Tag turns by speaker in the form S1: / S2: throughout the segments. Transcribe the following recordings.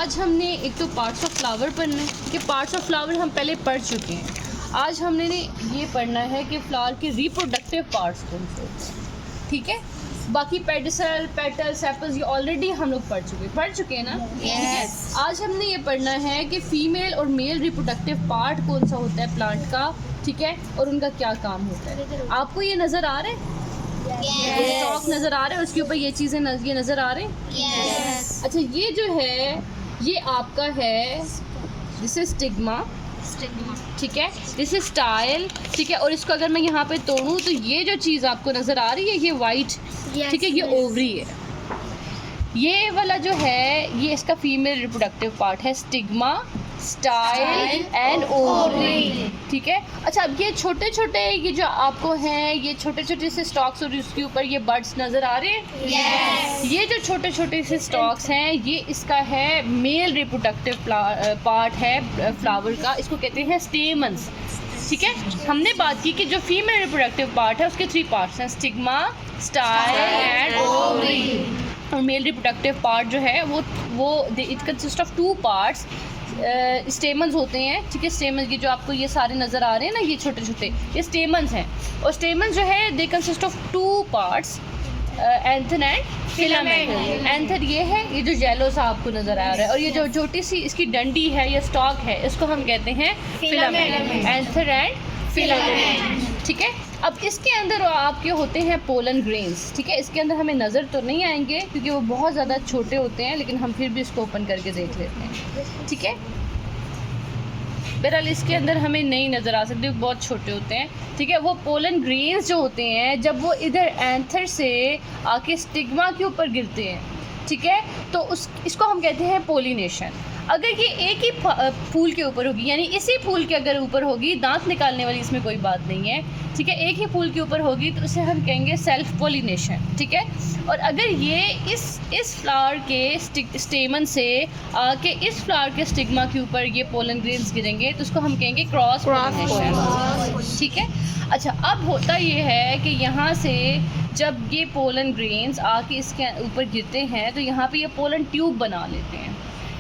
S1: आज हमने एक तो पार्ट्स ऑफ फ्लावर पढ़ना है कि पार्ट्स ऑफ फ्लावर हम पहले पढ़ चुके हैं। आज हमने ये पढ़ना है कि फ्लावर के रिप्रोडक्टिव पार्ट्स कौन से होते हैं, ठीक है। बाकी पेडिसल, पेटल्स, सेपल्स ये ऑलरेडी हम लोग पढ़ चुके हैं ना।
S2: Yes.
S1: आज हमने ये पढ़ना है कि फीमेल और मेल रिप्रोडक्टिव पार्ट कौन सा होता है प्लांट का, ठीक है, और उनका क्या काम होता है। आपको ये नज़र आ रहा है, स्टॉक नज़र आ रहा है, उसके ऊपर ये चीज़ें ये नज़र आ रहे हैं। अच्छा, ये जो है ये आपका है, दिस इज स्टिग्मा, ठीक है, दिस इज स्टाइल, ठीक है। और इसको अगर मैं यहाँ पे तोड़ूँ तो ये जो चीज़ आपको नज़र आ रही है ये वाइट, ठीक है, ये ओवरी है। ये वाला जो है ये इसका फीमेल रिप्रोडक्टिव पार्ट है, स्टिग्मा, स्टाइल एंड ओवरी, ठीक है। अच्छा, अब ये छोटे छोटे ये जो आपको हैं ये छोटे छोटे से स्टॉक्स और उसके ऊपर ये बड्स नज़र आ रहे हैं।
S2: Yes.
S1: ये जो छोटे छोटे से स्टॉक्स हैं ये इसका है मेल रिप्रोडक्टिव पार्ट है फ्लावर का, इसको कहते हैं स्टेमन्स, ठीक है। हमने बात की कि जो फीमेल रिप्रोडक्टिव पार्ट है उसके 3 पार्ट्स हैं, स्टिग्मा, स्टाइल एंड ओवरी। और मेल रिप्रोडक्टिव पार्ट जो है वो it consist of 2 parts, stamens होते हैं, ठीक है। स्टेमन्स ये जो आपको ये सारे नज़र आ रहे हैं ना, ये छोटे छोटे ये स्टेमन्स हैं। और स्टेमन्स जो है they consist of 2 parts, anther and filament. Anther ये है, ये जो येलो सा आपको नज़र आ रहा है, और ये जो छोटी सी इसकी डंडी है या स्टॉक है इसको हम कहते हैं फिलामेंट, एंथर एंड फिलामेंट, ठीक है। अब इसके अंदर आपके होते हैं पोलन ग्रेन्स, ठीक है। इसके अंदर हमें नज़र तो नहीं आएंगे क्योंकि वो बहुत ज़्यादा छोटे होते हैं, लेकिन हम फिर भी इसको ओपन करके देख लेते हैं, ठीक है। बहरहाल इसके अंदर हमें नहीं नज़र आ सकते, बहुत छोटे होते हैं, ठीक है। वो पोलन ग्रेन्स जो होते हैं जब वो इधर एंथर से आके स्टिग्मा के ऊपर गिरते हैं, ठीक है, तो इसको हम कहते हैं पोलिनेशन। अगर ये एक ही फूल के ऊपर होगी, यानी इसी फूल के अगर ऊपर होगी, दांत निकालने वाली इसमें कोई बात नहीं है, ठीक है, एक ही फूल के ऊपर होगी तो उसे हम कहेंगे सेल्फ पोलिनेशन, ठीक है। और अगर ये इस फ्लावर के स्टेमन से आके इस फ्लावर के स्टिग्मा के ऊपर ये पोलन ग्रेन्स गिरेंगे तो उसको हम कहेंगे क्रॉस पोलिनेशन, ठीक है। अच्छा, अब होता ये है कि यहाँ से जब ये पोलन ग्रेन्स आके इसके ऊपर गिरते हैं तो यहाँ पे ये पोलन ट्यूब बना लेते हैं,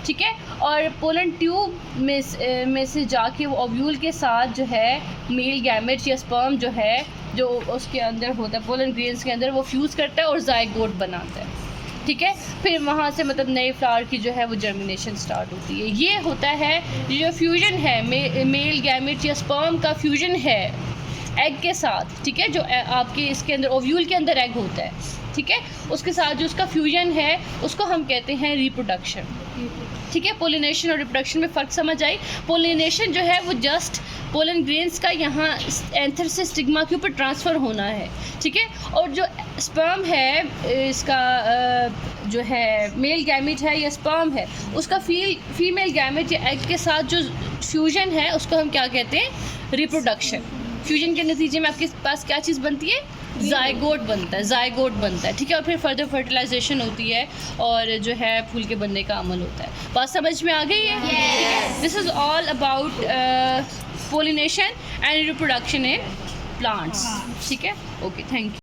S1: ठीक है। और पोलन ट्यूब में से जाके वो ओव्यूल के साथ जो है मेल गैमेट या स्पर्म जो है जो उसके अंदर होता है पोलन ग्रेन्स के अंदर, वो फ्यूज़ करता है और ज़ायगोट बनाता है, ठीक है। फिर वहाँ से मतलब नए फ्लावर की जो है वो जर्मिनेशन स्टार्ट होती है। ये होता है जो फ्यूजन है, मेल गैमेट या स्पर्म का फ्यूजन है एग के साथ, ठीक है, जो आपके इसके अंदर ओव्यूल के अंदर एग होता है, ठीक है, उसके साथ जो उसका फ्यूजन है उसको हम कहते हैं रिप्रोडक्शन, ठीक है। पोलिनेशन और रिप्रोडक्शन में फ़र्क समझ आई। पोलिनेशन जो है वो जस्ट पोलन ग्रेन्स का यहाँ एंथर से स्टिग्मा के ऊपर ट्रांसफ़र होना है, ठीक है। और जो स्पर्म है इसका जो है मेल गैमेट है या स्पर्म है उसका फीमेल गैमेट या एग के साथ जो फ्यूजन है उसको हम क्या कहते हैं, रिप्रोडक्शन। फ्यूजन के नतीजे में आपके पास क्या चीज़ बनती है, ज़ायगोट बनता है, ठीक है। और फिर फर्दर फर्टिलाइजेशन होती है और जो है फूल के बनने का अमल होता है। बात समझ में आ गई है? This is all about pollination and reproduction in plants, ठीक है। Okay, thank you.